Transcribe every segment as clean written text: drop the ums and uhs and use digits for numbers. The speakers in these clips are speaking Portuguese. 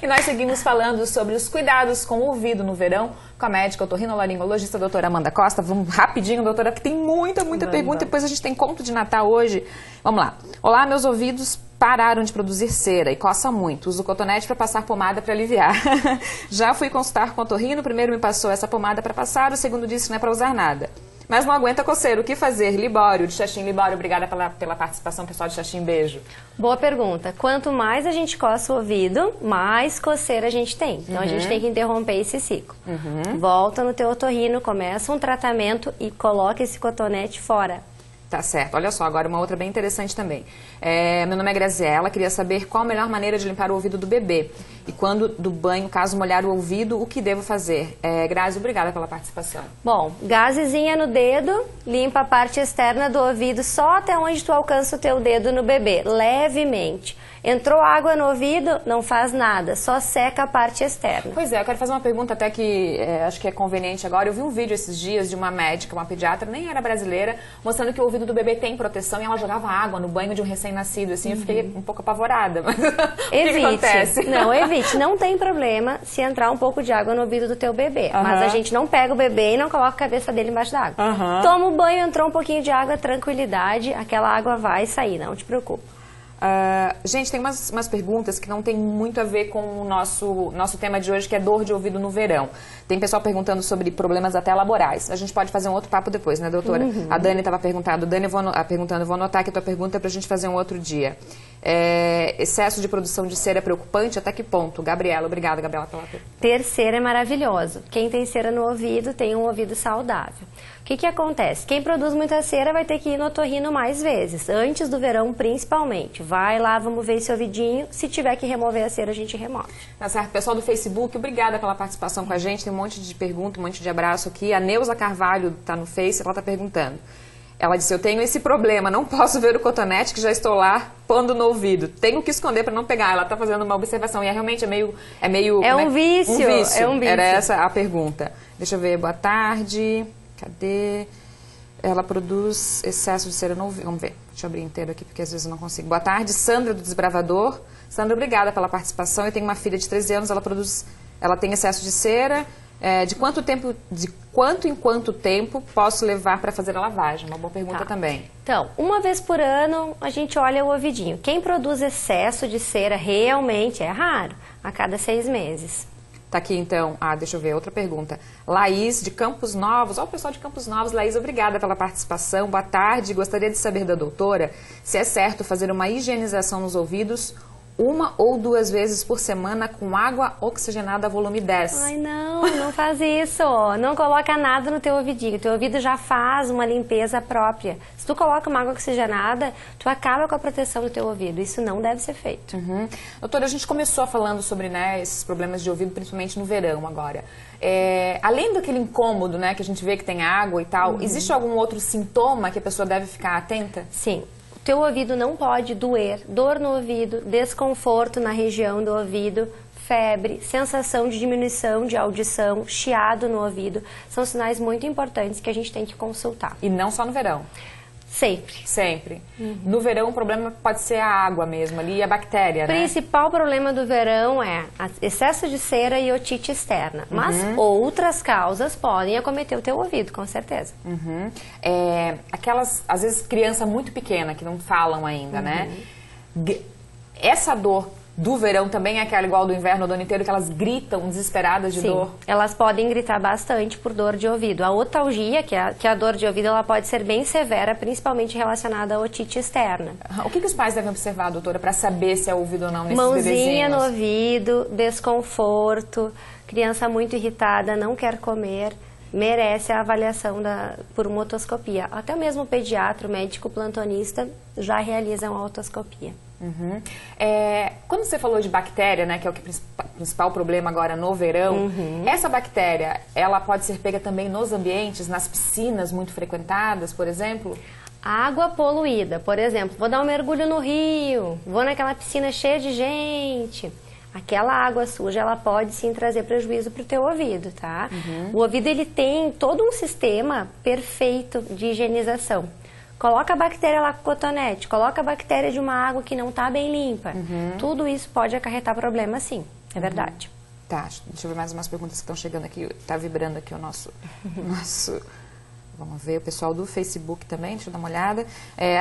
E nós seguimos falando sobre os cuidados com o ouvido no verão com a médica otorrinolaringologista, a doutora Amanda Costa. Vamos rapidinho, doutora, que tem muita pergunta. Depois a gente tem conto de Natal hoje. Vamos lá. Olá, meus ouvidos pararam de produzir cera e coça muito. Uso cotonete para passar pomada para aliviar. Já fui consultar com o otorrino. O primeiro me passou essa pomada para passar, o segundo disse que não é para usar nada. Mas não aguenta coceira. O que fazer? Libório, de Xaxim. Libório, obrigada pela participação, pessoal de Xaxim. Beijo. Boa pergunta. Quanto mais a gente coça o ouvido, mais coceira a gente tem. Então, a gente tem que interromper esse ciclo. Volta no teu otorrino, começa um tratamento e coloca esse cotonete fora. Tá certo. Olha só, agora uma outra bem interessante também. Meu nome é Graziela, queria saber qual a melhor maneira de limpar o ouvido do bebê. E quando do banho, caso molhar o ouvido, o que devo fazer? Grazi, obrigada pela participação. Bom, gazezinha no dedo, limpa a parte externa do ouvido só até onde tu alcança o teu dedo no bebê, levemente. Entrou água no ouvido, não faz nada, só seca a parte externa. Pois é, eu quero fazer uma pergunta até que acho que é conveniente agora. Eu vi um vídeo esses dias de uma médica, uma pediatra, nem era brasileira, mostrando que o ouvido do bebê tem proteção e ela jogava água no banho de um recém-nascido, assim, eu fiquei um pouco apavorada. Mas o que acontece? Não, evite, não tem problema se entrar um pouco de água no ouvido do teu bebê, mas a gente não pega o bebê e não coloca a cabeça dele embaixo da água. Toma o banho, entrou um pouquinho de água, tranquilidade, aquela água vai sair, não te preocupa. Gente, tem umas perguntas que não tem muito a ver com o nosso tema de hoje, que é dor de ouvido no verão. Tem pessoal perguntando sobre problemas até laborais. A gente pode fazer um outro papo depois, né, doutora? A Dani estava perguntando. Dani, eu vou anotar aqui a tua pergunta para a gente fazer um outro dia. Excesso de produção de cera é preocupante? Até que ponto? Gabriela, obrigada, Gabriela, pela pergunta. Ter cera é maravilhoso. Quem tem cera no ouvido tem um ouvido saudável. O que acontece? Quem produz muita cera vai ter que ir no otorrino mais vezes, antes do verão principalmente. Vai lá, vamos ver esse ouvidinho. Se tiver que remover a cera, a gente remove. Tá certo. Pessoal do Facebook, obrigada pela participação com a gente. Tem um monte de pergunta, um monte de abraço aqui. A Neuza Carvalho está no Face, ela está perguntando. Ela disse, eu tenho esse problema, não posso ver o cotonete que já estou lá pondo no ouvido. Tenho que esconder para não pegar. Ela está fazendo uma observação e realmente é meio... É um vício. É um vício. Era essa a pergunta. Deixa eu ver, boa tarde. Cadê? Ela produz excesso de cera no ouvido. Vamos ver. Deixa eu abrir inteiro aqui, porque às vezes eu não consigo. Boa tarde, Sandra do Desbravador. Sandra, obrigada pela participação. Eu tenho uma filha de 13 anos, ela tem excesso de cera. De quanto em quanto tempo posso levar para fazer a lavagem? Uma boa pergunta também. Então, uma vez por ano a gente olha o ouvidinho. Quem produz excesso de cera realmente é raro, a cada 6 meses. Tá aqui então, deixa eu ver, outra pergunta. Laís de Campos Novos, o pessoal de Campos Novos. Laís, obrigada pela participação, boa tarde. Gostaria de saber da doutora se é certo fazer uma higienização nos ouvidos 1 ou 2 vezes por semana com água oxigenada volume 10. Ai, não faz isso. Não coloca nada no teu ouvidinho. Teu ouvido já faz uma limpeza própria. Se tu coloca uma água oxigenada, tu acaba com a proteção do teu ouvido. Isso não deve ser feito. Doutora, a gente começou falando sobre esses problemas de ouvido, principalmente no verão agora. Além daquele incômodo, que a gente vê que tem água e tal, existe algum outro sintoma que a pessoa deve ficar atenta? Sim. Teu ouvido não pode doer, dor no ouvido, desconforto na região do ouvido, febre, sensação de diminuição de audição, chiado no ouvido, são sinais muito importantes que a gente tem que consultar. E não só no verão? Sempre. Sempre. No verão o problema pode ser a água mesmo ali e a bactéria, O principal problema do verão é excesso de cera e otite externa. Mas outras causas podem acometer o teu ouvido, com certeza. Aquelas, às vezes, criança muito pequena que não falam ainda, né? Essa dor do verão também é aquela igual do inverno, do ano inteiro, que elas gritam desesperadas de dor? Elas podem gritar bastante por dor de ouvido. A otalgia, que é a dor de ouvido, ela pode ser bem severa, principalmente relacionada à otite externa. O que os pais devem observar, doutora, para saber se é ouvido ou não nesses bebezinhos? Mãozinha no ouvido, desconforto, criança muito irritada, não quer comer, merece a avaliação por uma otoscopia. Até mesmo o pediatra, o médico plantonista, já realizam a otoscopia. Quando você falou de bactéria, que é o principal problema agora no verão, essa bactéria, ela pode ser pega também nos ambientes, nas piscinas muito frequentadas, por exemplo? Água poluída, por exemplo, vou dar um mergulho no rio, vou naquela piscina cheia de gente. Aquela água suja, ela pode sim trazer prejuízo para o teu ouvido, tá? O ouvido, ele tem todo um sistema perfeito de higienização. Coloca a bactéria lá com cotonete, coloca a bactéria de uma água que não está bem limpa. Tudo isso pode acarretar problema, sim, é verdade. Tá, deixa eu ver mais umas perguntas que estão chegando aqui, tá vibrando aqui o nosso... Vamos ver o pessoal do Facebook também, deixa eu dar uma olhada.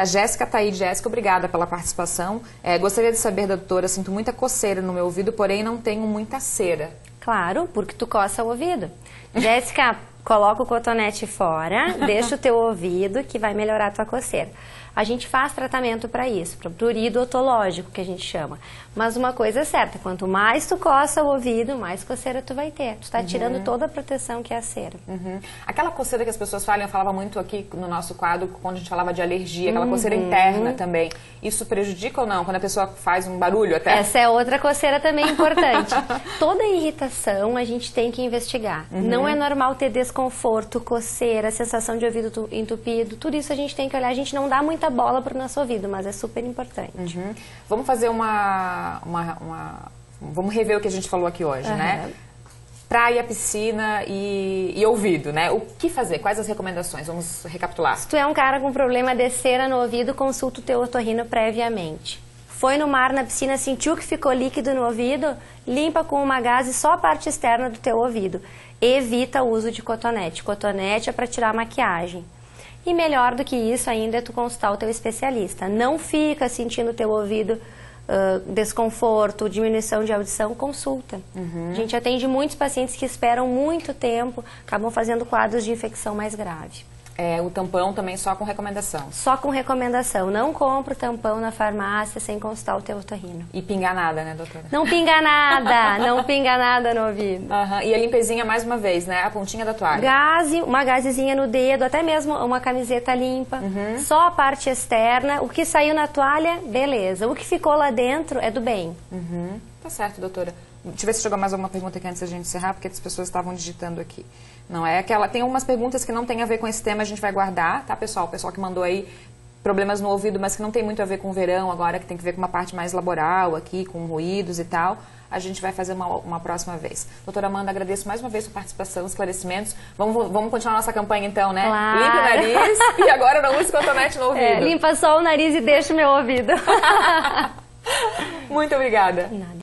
A Jéssica tá aí. Jéssica, obrigada pela participação. Gostaria de saber, doutora, sinto muita coceira no meu ouvido, porém não tenho muita cera. Claro, porque tu coça o ouvido. Jéssica, coloca o cotonete fora, deixa o teu ouvido que vai melhorar a tua coceira. A gente faz tratamento para isso, para o prurido otológico, que a gente chama. Mas uma coisa é certa, quanto mais tu coça o ouvido, mais coceira tu vai ter. Tu está tirando toda a proteção que é a cera. Aquela coceira que as pessoas falam, eu falava muito aqui no nosso quadro, quando a gente falava de alergia, aquela coceira interna também. Isso prejudica ou não? Quando a pessoa faz um barulho até? Essa é outra coceira também importante. Toda irritação a gente tem que investigar. Não é normal ter desconforto, coceira, sensação de ouvido entupido. Tudo isso a gente tem que olhar. A gente não dá muita bola para o nosso ouvido, mas é super importante. Vamos fazer vamos rever o que a gente falou aqui hoje, né? Praia, piscina e ouvido, né? O que fazer? Quais as recomendações? Vamos recapitular. Se tu é um cara com problema de cera no ouvido, consulta o teu otorrino previamente. Foi no mar, na piscina, sentiu que ficou líquido no ouvido, limpa com uma gaze só a parte externa do teu ouvido. Evita o uso de cotonete. Cotonete é para tirar maquiagem. E melhor do que isso ainda é tu consultar o teu especialista. Não fica sentindo o teu ouvido desconforto, diminuição de audição, consulta. A gente atende muitos pacientes que esperam muito tempo, acabam fazendo quadros de infecção mais grave. O tampão também só com recomendação? Só com recomendação. Não compra o tampão na farmácia sem consultar o teu otorrino. E pingar nada, né, doutora? Não pinga nada, não pinga nada no ouvido. E a limpezinha mais uma vez, né? A pontinha da toalha. Gaze, uma gazezinha no dedo, até mesmo uma camiseta limpa. Só a parte externa. O que saiu na toalha, beleza. O que ficou lá dentro é do bem. Tá certo, doutora. Deixa eu ver se chegou mais alguma pergunta aqui antes da gente encerrar, porque as pessoas estavam digitando aqui. Não é aquela... Tem algumas perguntas que não tem a ver com esse tema, a gente vai guardar, tá, pessoal? O pessoal que mandou aí problemas no ouvido, mas que não tem muito a ver com o verão agora, que tem que ver com uma parte mais laboral aqui, com ruídos e tal. A gente vai fazer uma próxima vez. Doutora Amanda, agradeço mais uma vez a sua participação, esclarecimentos. Vamos continuar nossa campanha então, né? Claro. Limpe o nariz e agora não use cotonete no ouvido. Limpa só o nariz e deixa o meu ouvido. Muito obrigada. Nada.